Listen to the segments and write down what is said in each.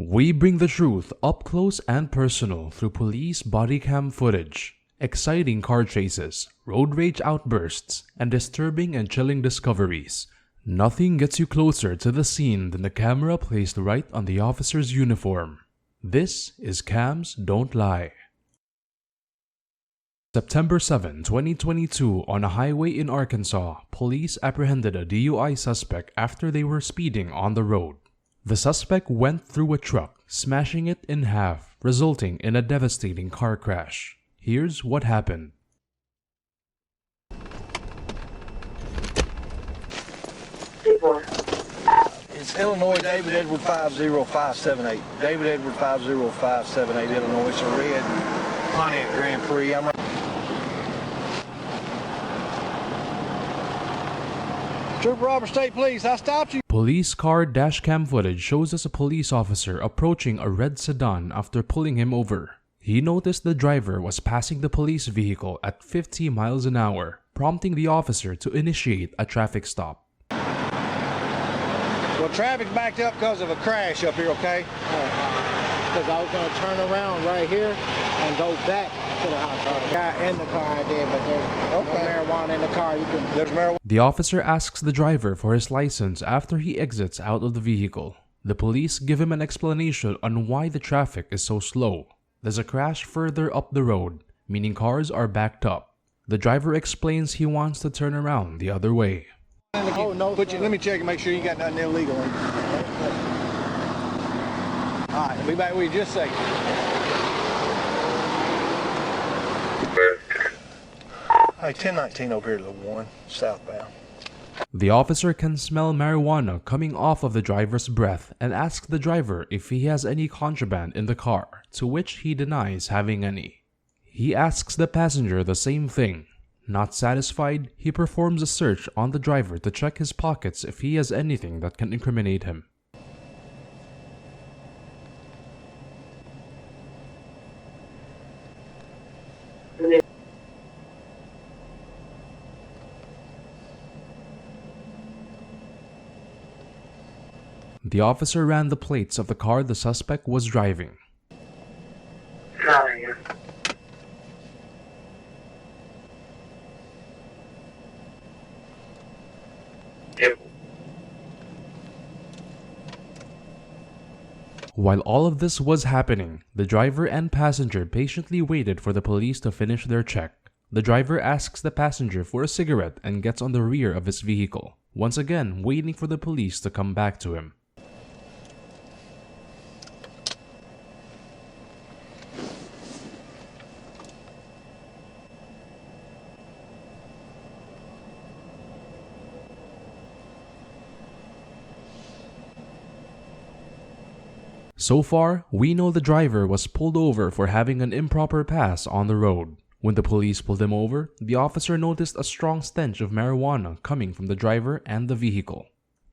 We bring the truth up close and personal through police body cam footage, exciting car chases, road rage outbursts, and disturbing and chilling discoveries. Nothing gets you closer to the scene than the camera placed right on the officer's uniform. This is Cams Don't Lie. September 7, 2022, on a highway in Arkansas, police apprehended a DUI suspect after they were speeding on the road. The suspect went through a truck, smashing it in half, resulting in a devastating car crash. Here's what happened. It's Illinois David Edward 50578. David Edward 50578, Illinois. It's a red Pontiac Grand Prix. Trooper Robert State Police, I stopped you. Police car dashcam footage shows us a police officer approaching a red sedan after pulling him over. He noticed the driver was passing the police vehicle at 50 miles an hour, prompting the officer to initiate a traffic stop. Well, traffic backed up because of a crash up here, okay? Because I was going to turn around right here and go back to the house. The guy in the car I did, but there's no marijuana in the car. There's marijuana. The officer asks the driver for his license after he exits out of the vehicle. The police give him an explanation on why the traffic is so slow. There's a crash further up the road, meaning cars are backed up. The driver explains he wants to turn around the other way. Oh, no, let me check and make sure you got nothing illegal. All right, I'll be back with you just a second. Hey, 1019 over here to the 1, southbound. The officer can smell marijuana coming off of the driver's breath and asks the driver if he has any contraband in the car, to which he denies having any. He asks the passenger the same thing. Not satisfied, he performs a search on the driver to check his pockets if he has anything that can incriminate him. The officer ran the plates of the car the suspect was driving. While all of this was happening, the driver and passenger patiently waited for the police to finish their check. The driver asks the passenger for a cigarette and gets on the rear of his vehicle, once again waiting for the police to come back to him. So far, we know the driver was pulled over for having an improper pass on the road. When the police pulled him over, the officer noticed a strong stench of marijuana coming from the driver and the vehicle.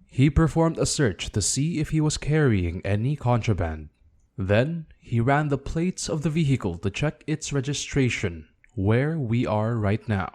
He performed a search to see if he was carrying any contraband. Then, he ran the plates of the vehicle to check its registration, where we are right now.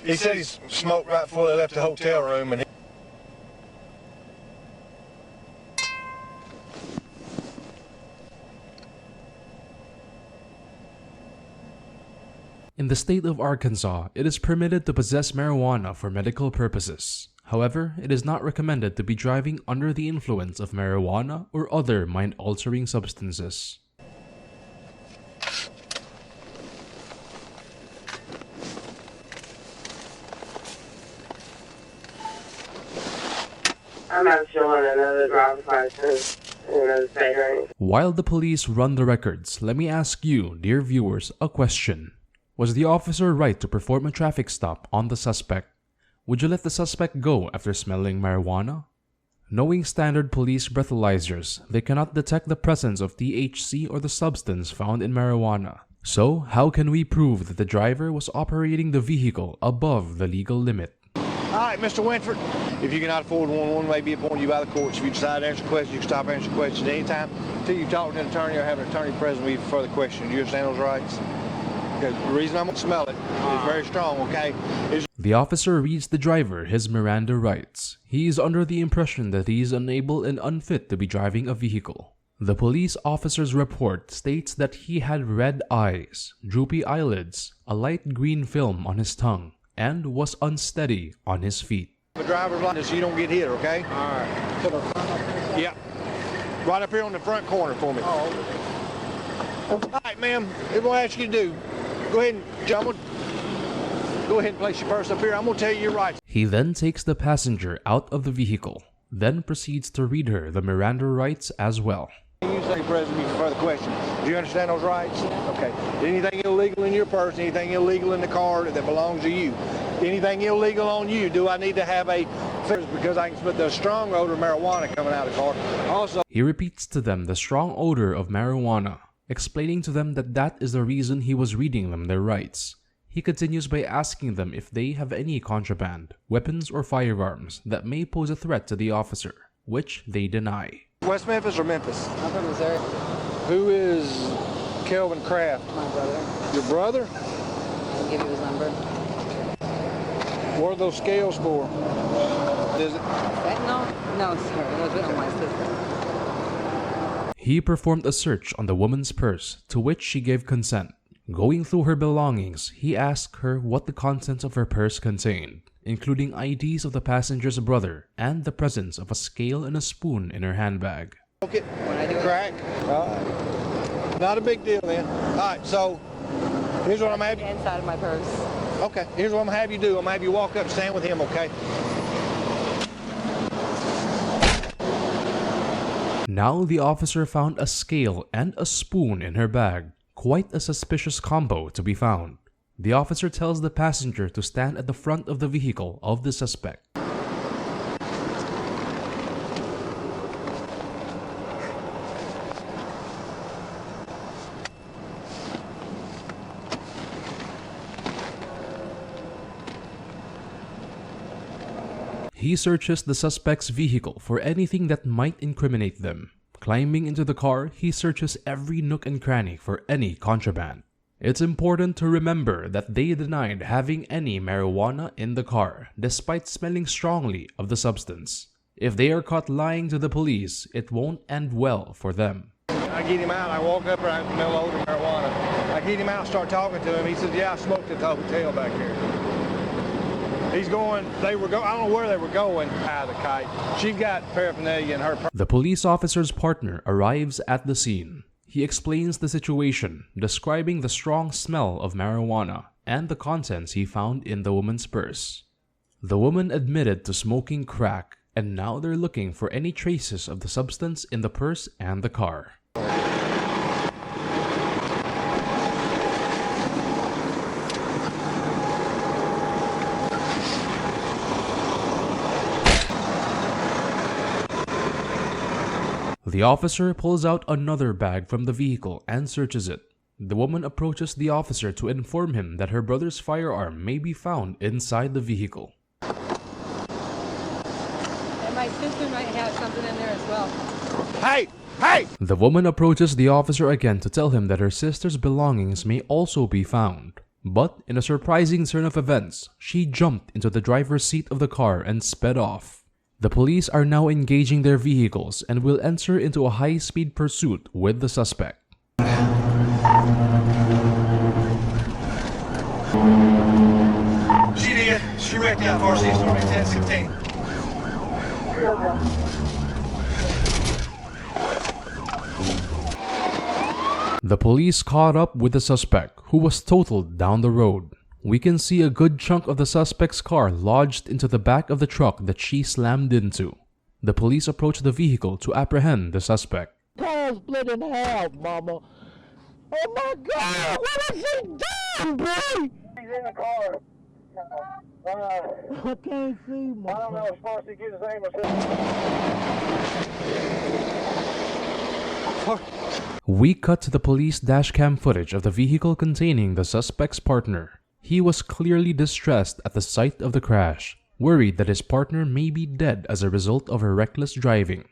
He said he smoked right before they left the hotel room, and In the state of Arkansas, it is permitted to possess marijuana for medical purposes. However, it is not recommended to be driving under the influence of marijuana or other mind-altering substances. I'm not showing another driver's license in another state or anything. While the police run the records, let me ask you, dear viewers, a question. Was the officer right to perform a traffic stop on the suspect? Would you let the suspect go after smelling marijuana? Knowing standard police breathalyzers, they cannot detect the presence of THC or the substance found in marijuana. So, how can we prove that the driver was operating the vehicle above the legal limit? all right, Mr. Winford, if you cannot afford one may be appointed you by the courts. If you decide to answer questions, you can stop answering questions anytime until you talk to an attorney or have an attorney present with you for further questions. Do you understand those rights? The reason I'm going to smell it is very strong, okay? The officer reads the driver his Miranda rights. He is under the impression that he is unable and unfit to be driving a vehicle. The police officer's report states that he had red eyes, droopy eyelids, a light green film on his tongue, and was unsteady on his feet. The driver's license so you don't get hit, okay? All right. To the front up here? Yeah. Right up here on the front corner for me. Oh, okay. All right, ma'am. Here's what I ask you to do. Go ahead and jump. Go ahead and place your purse up here. I'm going to tell you your rights. He then takes the passenger out of the vehicle, then proceeds to read her the Miranda rights as well. You say present me for further questions. Do you understand those rights? Okay. Anything illegal in your purse, anything illegal in the car that belongs to you, anything illegal on you, do I need to have a because I can smell the strong odor of marijuana coming out of the car. Also, he repeats to them the strong odor of marijuana, explaining to them that that is the reason he was reading them their rights. He continues by asking them if they have any contraband, weapons, or firearms that may pose a threat to the officer, which they deny. West Memphis or Memphis? I'm from Missouri. Who is Kelvin Kraft? My brother. Your brother? I'll give you his number. What are those scales for? Is it? Fentanyl? No, sir. It was on my sister. He performed a search on the woman's purse, to which she gave consent. Going through her belongings, he asked her what the contents of her purse contained, including IDs of the passenger's brother and the presence of a scale and a spoon in her handbag. Okay. When I do it, Crack. All right. Not a big deal then. All right, so here's what I'm having. inside of my purse. Okay, here's what I'm gonna have you do. I'm gonna have you walk up and stand with him, okay? Now the officer found a scale and a spoon in her bag. Quite a suspicious combo to be found. The officer tells the passenger to stand at the front of the vehicle of the suspect. He searches the suspect's vehicle for anything that might incriminate them. Climbing into the car, he searches every nook and cranny for any contraband. It's important to remember that they denied having any marijuana in the car, despite smelling strongly of the substance. If they are caught lying to the police, it won't end well for them. I get him out, I walk up and I smell odor of marijuana. I get him out and start talking to him. He says, yeah, I smoked at the hotel back here. He's going, I don't know where they were going. The kite. She's got paraphernalia in her purse. The police officer's partner arrives at the scene. He explains the situation, describing the strong smell of marijuana and the contents he found in the woman's purse. The woman admitted to smoking crack, and now they're looking for any traces of the substance in the purse and the car. The officer pulls out another bag from the vehicle and searches it. The woman approaches the officer to inform him that her brother's firearm may be found inside the vehicle. And my sister might have something in there as well. Hey! Hey! The woman approaches the officer again to tell him that her sister's belongings may also be found. But in a surprising turn of events, she jumped into the driver's seat of the car and sped off. The police are now engaging their vehicles and will enter into a high-speed pursuit with the suspect. She did. She wrecked out for us. She's going to be 10-16. The police caught up with the suspect, who was totaled down the road. We can see a good chunk of the suspect's car lodged into the back of the truck that she slammed into. The police approach the vehicle to apprehend the suspect. Car split in half, mama. Oh my God, what has she done, boy? He's in the car. I can't see, mama. I don't know. As far as he gets his name or We cut to the police dashcam footage of the vehicle containing the suspect's partner. He was clearly distressed at the sight of the crash, worried that his partner may be dead as a result of her reckless driving.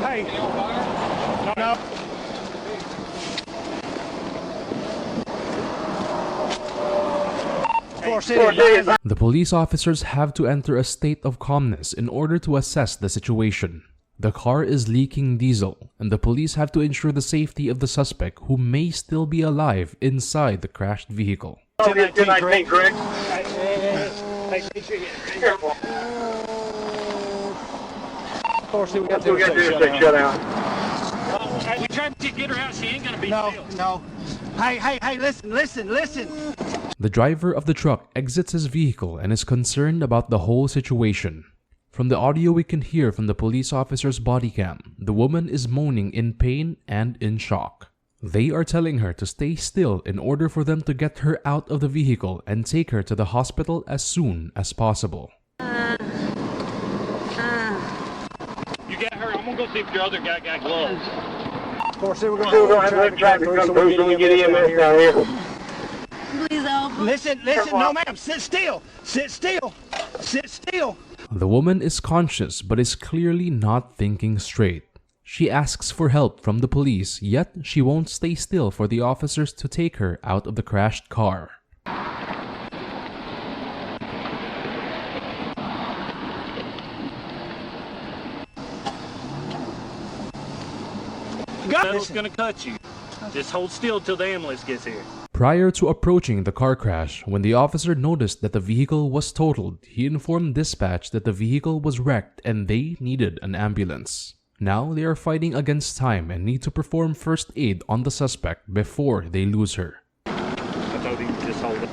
Hey! No. The police officers have to enter a state of calmness in order to assess the situation. The car is leaking diesel, and the police have to ensure the safety of the suspect who may still be alive inside the crashed vehicle. 1019, correct? Careful. Of course, we got We got to do is shut out. We tried to get her out. She ain't gonna be still. No. Hey, listen. The driver of the truck exits his vehicle and is concerned about the whole situation. From the audio we can hear from the police officer's body cam, the woman is moaning in pain and in shock. They are telling her to stay still in order for them to get her out of the vehicle and take her to the hospital as soon as possible. You got her. I'm gonna go see if your other guy got gloves. Of course, we're going We're going to have traffic come through so we get EMS down here. Please help. Listen, no ma'am, sit still. The woman is conscious but is clearly not thinking straight. She asks for help from the police, yet she won't stay still for the officers to take her out of the crashed car. Metal's gonna cut you. Just hold still till the ambulance gets here. Prior to approaching the car crash, when the officer noticed that the vehicle was totaled, he informed dispatch that the vehicle was wrecked and they needed an ambulance. Now they are fighting against time and need to perform first aid on the suspect before they lose her. I told him just hold it.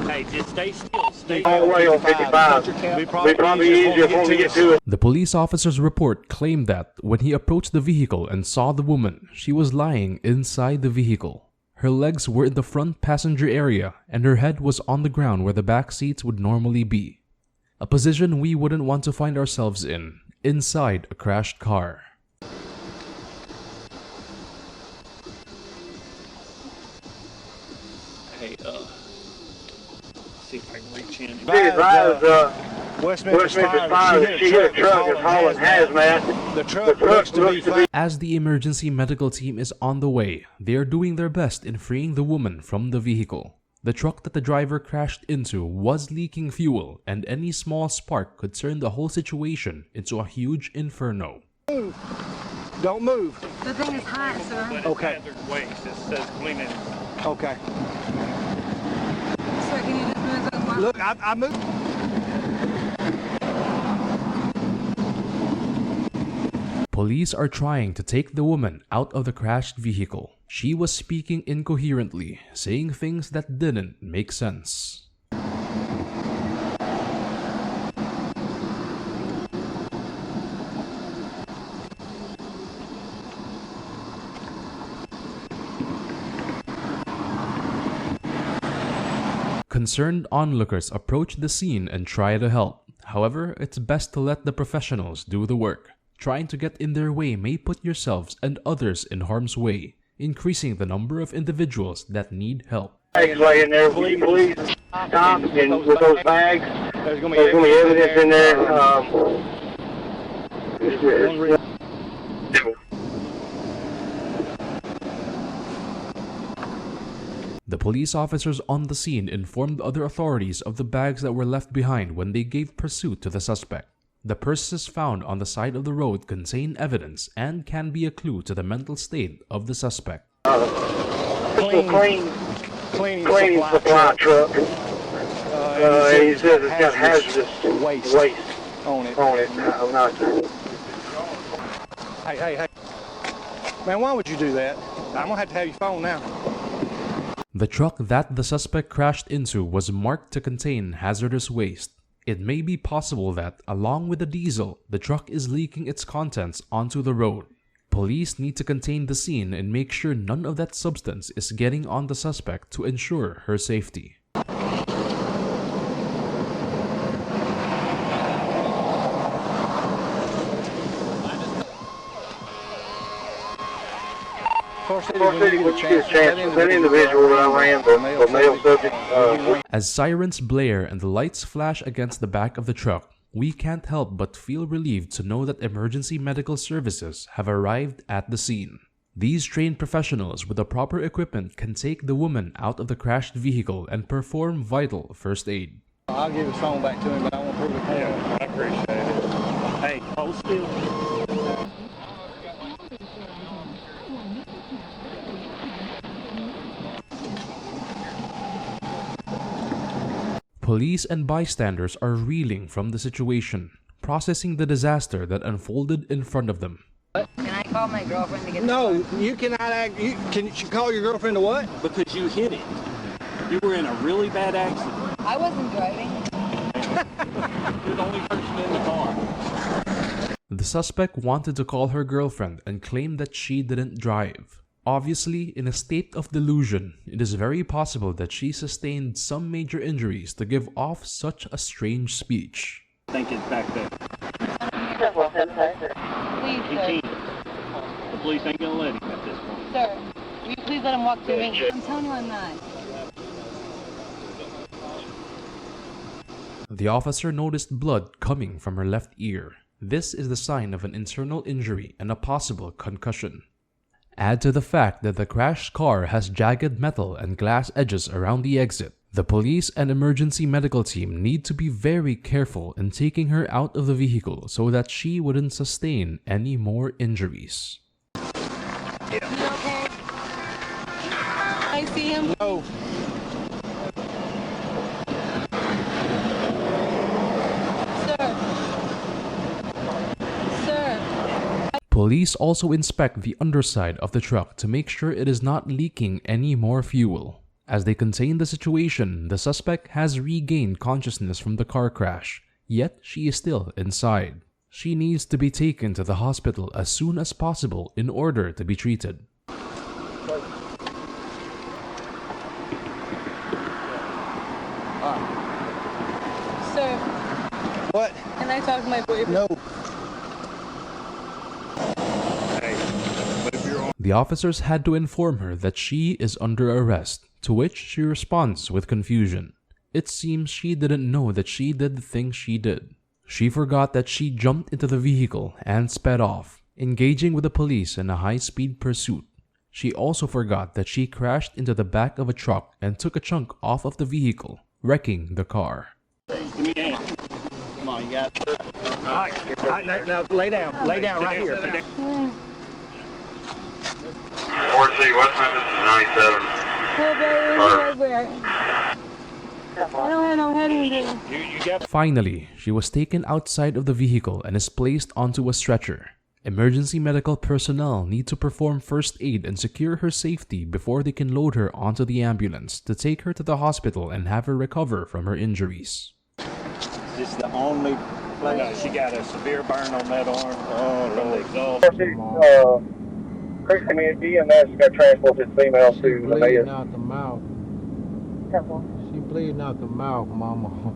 Hey, just stay still. Stay All the way on 55. It'd probably be easier for me to get to it. The police officer's report claimed that when he approached the vehicle and saw the woman, she was lying inside the vehicle. Her legs were in the front passenger area and her head was on the ground where the back seats would normally be. A position we wouldn't want to find ourselves in, inside a crashed car. Hey, see if I can reach in. Westminster Fire. She hit a truck and hauling hazmat. The truck looks to be fine. As the emergency medical team is on the way, they are doing their best in freeing the woman from the vehicle. The truck that the driver crashed into was leaking fuel, and any small spark could turn the whole situation into a huge inferno. Don't move. The thing is hot, sir. Okay. Hazardous waste. It says clean it. Okay. Sir, can you just move those one? Look, I moved. Police are trying to take the woman out of the crashed vehicle. She was speaking incoherently, saying things that didn't make sense. Concerned onlookers approach the scene and try to help. However, it's best to let the professionals do the work. Trying to get in their way may put yourselves and others in harm's way, increasing the number of individuals that need help. Bags laying there. Please stop. And with those bags, there's going to be evidence in there. The police officers on the scene informed other authorities of the bags that were left behind when they gave pursuit to the suspect. The purses found on the side of the road contain evidence and can be a clue to the mental state of the suspect. Cleaning supply truck. He says it's got hazardous waste on it. No, not Hey. Man, why would you do that? I'm going to have your phone now. The truck that the suspect crashed into was marked to contain hazardous waste. It may be possible that, along with the diesel, the truck is leaking its contents onto the road. Police need to contain the scene and make sure none of that substance is getting on the suspect to ensure her safety. That individual that I ran, the male subject. As sirens blare and the lights flash against the back of the truck, we can't help but feel relieved to know that emergency medical services have arrived at the scene. These trained professionals with the proper equipment can take the woman out of the crashed vehicle and perform vital first aid. I'll give his phone back to him, but I won't prove it. Yeah, I appreciate it. Hey, hold still. Police and bystanders are reeling from the situation, processing the disaster that unfolded in front of them. Can I call my girlfriend to get No, you cannot act. Can you call your girlfriend to what? Because you hit it. You were in a really bad accident. I wasn't driving. You're the only person in the car. The suspect wanted to call her girlfriend and claimed that she didn't drive. Obviously, in a state of delusion, it is very possible that she sustained some major injuries to give off such a strange speech. I think it's back there. Please, He sir. can't. The police ain't gonna let him at this point. Sir, will you please let him walk to me? I'm telling you I'm not. The officer noticed blood coming from her left ear. This is the sign of an internal injury and a possible concussion. Add to the fact that the crashed car has jagged metal and glass edges around the exit. The police and emergency medical team need to be very careful in taking her out of the vehicle so that she wouldn't sustain any more injuries. You okay? I see him. No. Police also inspect the underside of the truck to make sure it is not leaking any more fuel. As they contain the situation, the suspect has regained consciousness from the car crash, yet she is still inside. She needs to be taken to the hospital as soon as possible in order to be treated. Sir, What? can I talk to my boyfriend? No. The officers had to inform her that she is under arrest, to which she responds with confusion. It seems she didn't know that she did the thing she did. She forgot that she jumped into the vehicle and sped off, engaging with the police in a high-speed pursuit. She also forgot that she crashed into the back of a truck and took a chunk off of the vehicle, wrecking the car. Give me a hand. Come on, you got it. All right, now lay down. Lay down right here. 4C, West Memphis is 97. Oh, baby, I don't have no head injury. You got Finally, she was taken outside of the vehicle and is placed onto a stretcher. Emergency medical personnel need to perform first aid and secure her safety before they can load her onto the ambulance to take her to the hospital and have her recover from her injuries. This is the only place. No, she got a severe burn on that arm from the exhaust. Creek Community, and that's got transported female to the Bleeding mayor. out the mouth. She bleeding out the mouth, mama.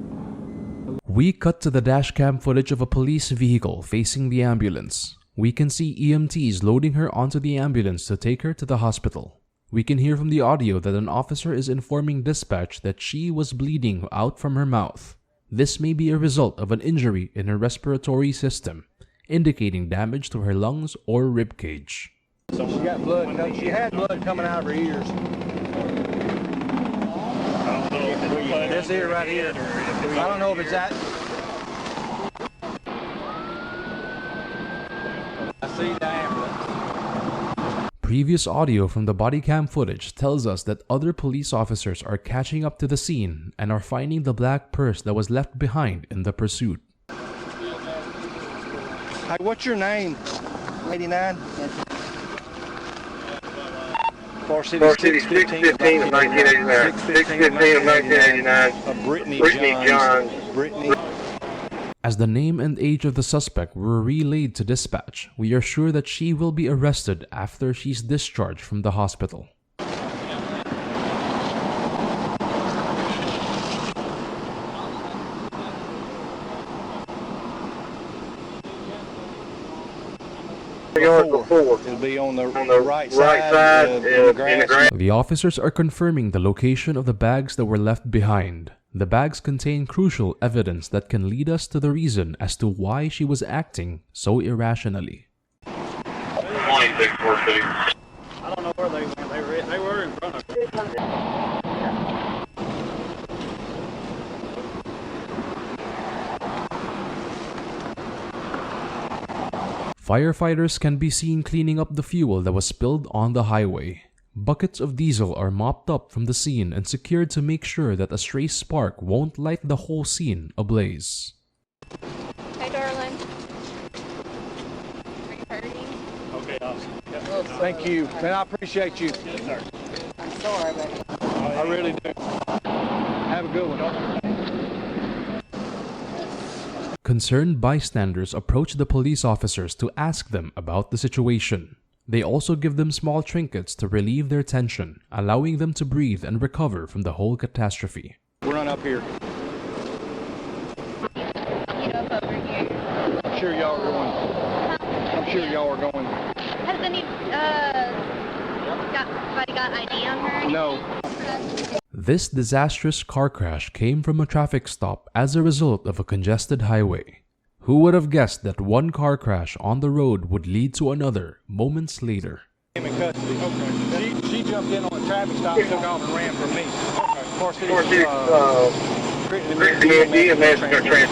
We cut to the dashcam footage of a police vehicle facing the ambulance. We can see EMTs loading her onto the ambulance to take her to the hospital. We can hear from the audio that an officer is informing dispatch that she was bleeding out from her mouth. This may be a result of an injury in her respiratory system, indicating damage to her lungs or rib cage. She got blood. She had blood coming out of her ears. This ear right here. I don't know if it's that. I see the ambulance. Previous audio from the body cam footage tells us that other police officers are catching up to the scene and are finding the black purse that was left behind in the pursuit. Hey, what's your name? 89? Far City 615 of 1989. 615 of 1989. Brittany Johns. Brittany. As the name and age of the suspect were relayed to dispatch, we are sure that she will be arrested after she's discharged from the hospital. It'll be on the right side in the grass. The officers are confirming the location of the bags that were left behind. The bags contain crucial evidence that can lead us to the reason as to why she was acting so irrationally. 2646. I don't know where they went. They were in front of us. Firefighters can be seen cleaning up the fuel that was spilled on the highway. Buckets of diesel are mopped up from the scene and secured to make sure that a stray spark won't light the whole scene ablaze. Hey, darling. Are you hurting? Okay, awesome. Yep. Thank you, and I appreciate you. Yes, sir. I'm sorry, but I really do. Have a good one. Concerned bystanders approach the police officers to ask them about the situation. They also give them small trinkets to relieve their tension, allowing them to breathe and recover from the whole catastrophe. We're on up here. you up over here. I'm sure y'all are going. I'm sure y'all are going. Has anybody got ID on her? No. This disastrous car crash came from a traffic stop as a result of a congested highway. Who would have guessed that one car crash on the road would lead to another moments later? In custody. Okay. She jumped in on the traffic stop, took off and ran from me. Okay. 46, DMS transfer.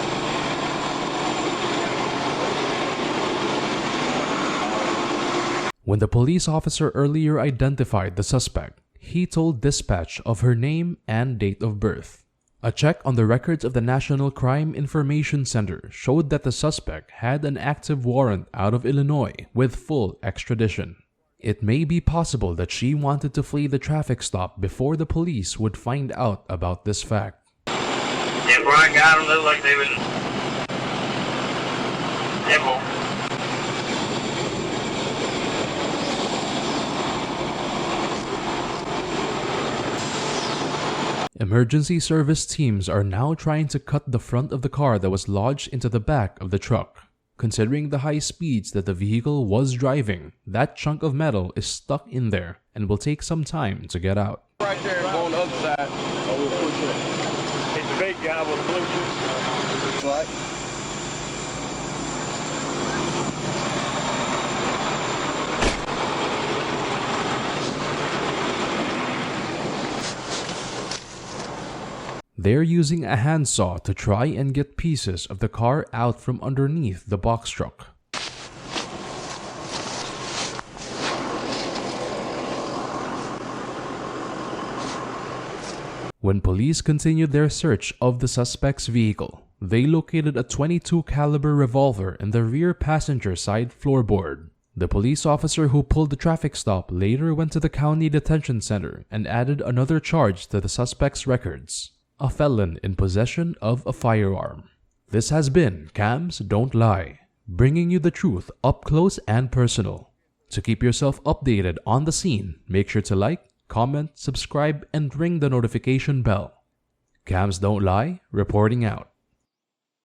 When the police officer earlier identified the suspect, he told dispatch of her name and date of birth. A check on the records of the National Crime Information Center showed that the suspect had an active warrant out of Illinois with full extradition. It may be possible that she wanted to flee the traffic stop before the police would find out about this fact. Yeah, Brian got them. Look like they was. Nimble. Emergency service teams are now trying to cut the front of the car that was lodged into the back of the truck. Considering the high speeds that the vehicle was driving, that chunk of metal is stuck in there and will take some time to get out. Right there, on the other side. So we'll push it. He's the big guy with the Bluetooth. Right. They're using a handsaw to try and get pieces of the car out from underneath the box truck. When police continued their search of the suspect's vehicle, they located a .22 caliber revolver in the rear passenger side floorboard. The police officer who pulled the traffic stop later went to the county detention center and added another charge to the suspect's records: a felon in possession of a firearm. This has been Cams Don't Lie, bringing you the truth up close and personal. To keep yourself updated on the scene, make sure to like, comment, subscribe, and ring the notification bell. Cams Don't Lie, reporting out.